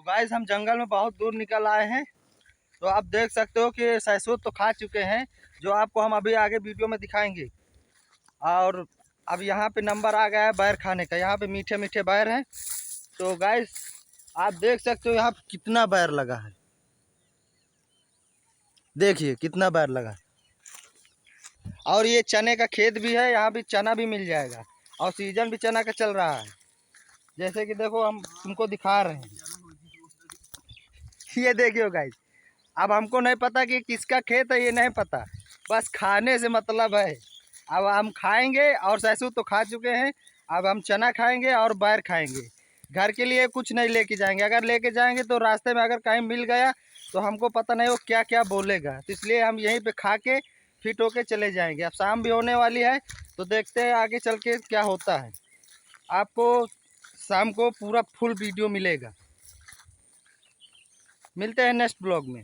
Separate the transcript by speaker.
Speaker 1: तो गाइस हम जंगल में बहुत दूर निकल आए हैं। तो आप देख सकते हो कि सहसूत तो खा चुके हैं, जो आपको हम अभी आगे वीडियो में दिखाएंगे। और अब यहाँ पे नंबर आ गया है बैर खाने का। यहाँ पे मीठे मीठे बैर हैं। तो गाइस आप देख सकते हो यहाँ पे कितना बैर लगा है, देखिए कितना बैर लगा है। और ये चने का खेत भी है, यहाँ भी चना भी मिल जाएगा। और सीजन भी चना का चल रहा है, जैसे कि देखो हम तुमको दिखा रहे हैं। ये देखियो गाइस, अब हमको नहीं पता कि किसका खेत है, ये नहीं पता, बस खाने से मतलब है। अब हम खाएंगे और सहसूत तो खा चुके हैं। अब हम चना खाएंगे और बैर खाएंगे। घर के लिए कुछ नहीं लेके जाएंगे। अगर लेके जाएंगे तो रास्ते में अगर कहीं मिल गया तो हमको पता नहीं वो क्या क्या बोलेगा, तो इसलिए हम यहीं पे खा के फिट होके चले जाएंगे। अब शाम भी होने वाली है, तो देखते हैं आगे चल के क्या होता है। आपको शाम को पूरा फुल वीडियो मिलेगा। मिलते हैं नेक्स्ट ब्लॉग में।